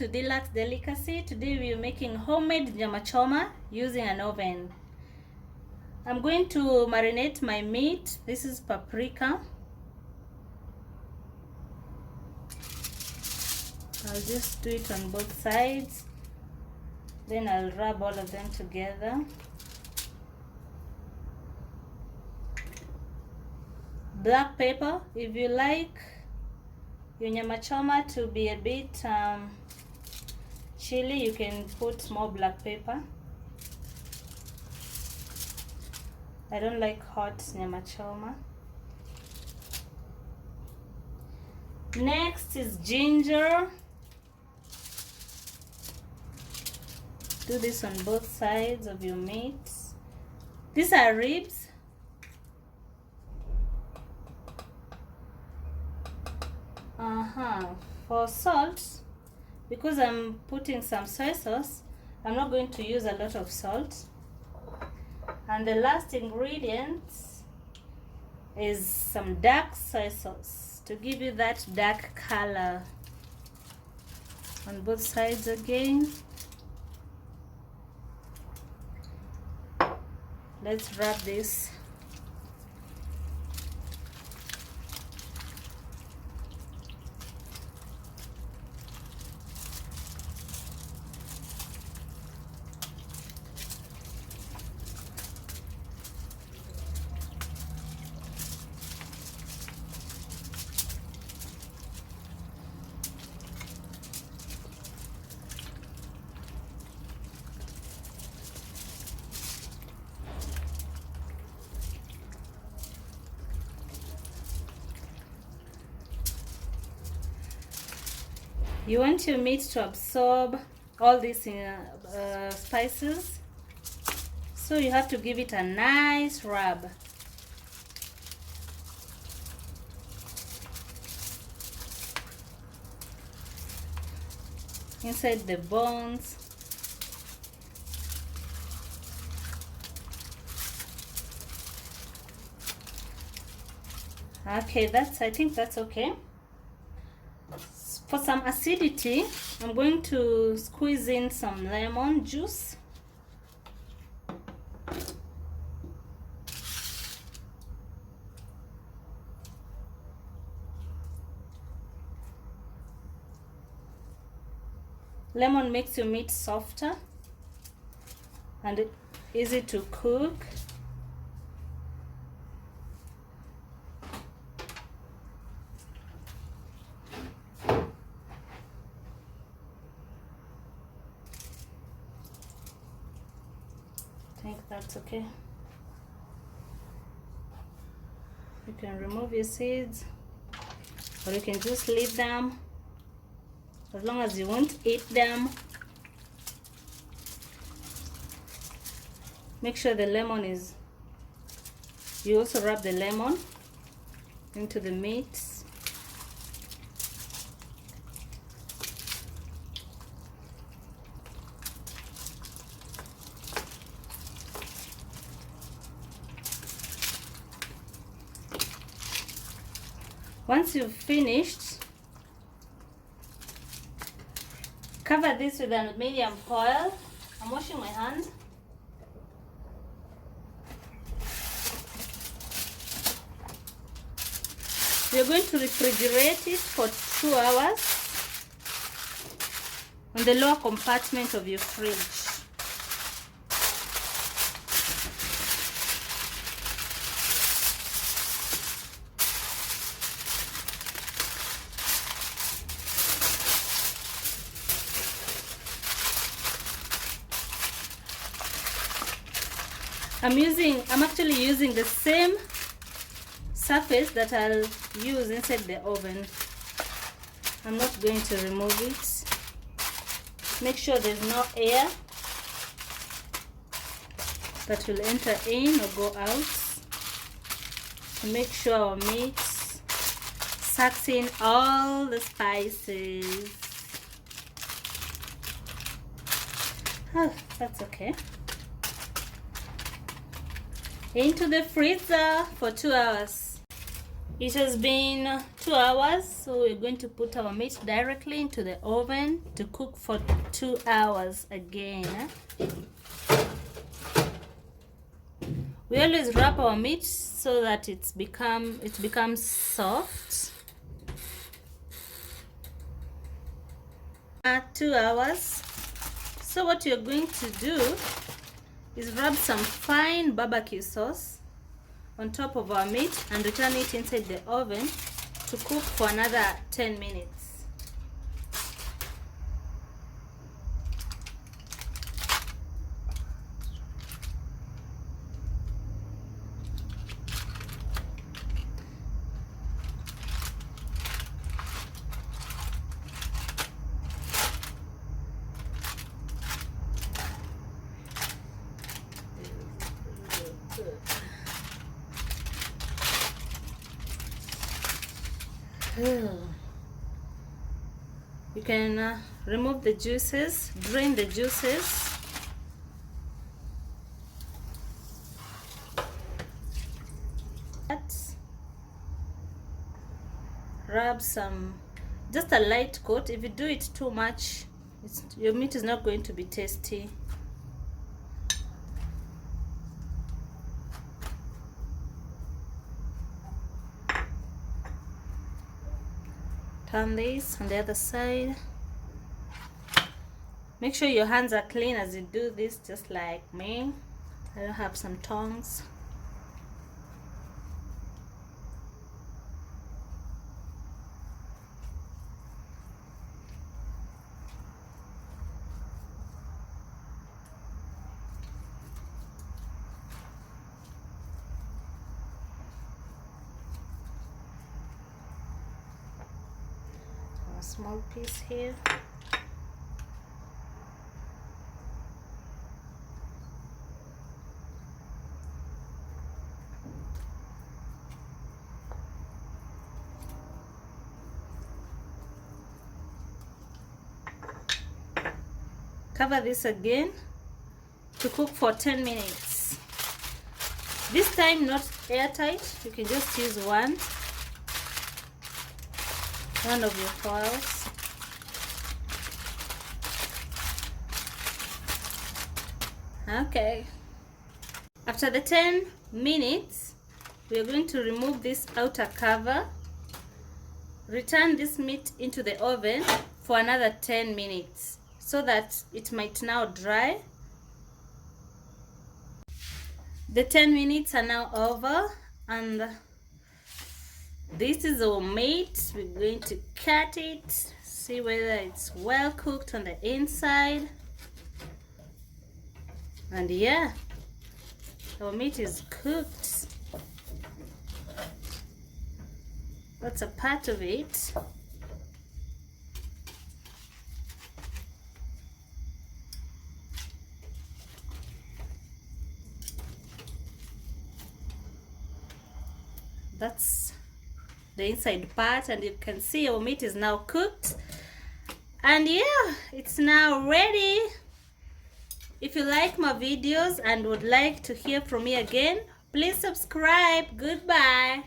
to Deluxe Delicacy. Today we are making homemade nyamachoma using an oven. I'm going to marinate my meat. This is paprika. I'll just do it on both sides. Then I'll rub all of them together. Black pepper. If you like your nyamachoma to be a bit chili, you can put more black pepper. I don't like hot nyamachoma. Next is ginger. Do this on both sides of your meat. These are ribs. For salt, because I'm putting some soy sauce, I'm not going to use a lot of salt. And the last ingredient is some dark soy sauce to give you that dark color. On both sides again. Let's rub this. You want your meat to absorb all these spices, so you have to give it a nice rub. Inside the bones. Okay, I think that's okay. For some acidity, I'm going to squeeze in some lemon juice. Lemon makes your meat softer and easy to cook. I think that's okay. You can remove your seeds, or you can just leave them as long as you won't eat them. Make sure the lemon is, you also rub the lemon into the meat. Once you've finished, cover this with an medium foil. I'm washing my hands. We're going to refrigerate it for 2 hours on the lower compartment of your fridge. I'm actually using the same surface that I'll use inside the oven. I'm not going to remove it. Make sure there's no air that will enter in or go out. Make sure our meat sucks in all the spices. Oh, that's okay. Into the freezer for 2 hours. It has been 2 hours, so we're going to put our meat directly into the oven to cook for 2 hours again. We always wrap our meat so that it becomes soft. 2 hours. So what you're going to do is rub some fine barbecue sauce on top of our meat and return it inside the oven to cook for another 10 minutes. You can remove the juices, drain the juices. Rub some, just a light coat. If you do it too much, your meat is not going to be tasty. Turn this on the other side. Make sure your hands are clean as you do this, just like me. I don't have some tongs. A small piece here. Cover this again to cook for 10 minutes. This time not airtight, you can just use one of your foils. Okay. After the 10 minutes, we are going to remove this outer cover. Return this meat into the oven for another 10 minutes so that it might now dry. The 10 minutes are now over and this is our meat. We're going to cut it, see whether it's well cooked on the inside. And yeah, our meat is cooked. That's a part of it. That's the inside part, and you can see our meat is now cooked. And yeah, it's now ready. If you like my videos and would like to hear from me again, please subscribe. Goodbye.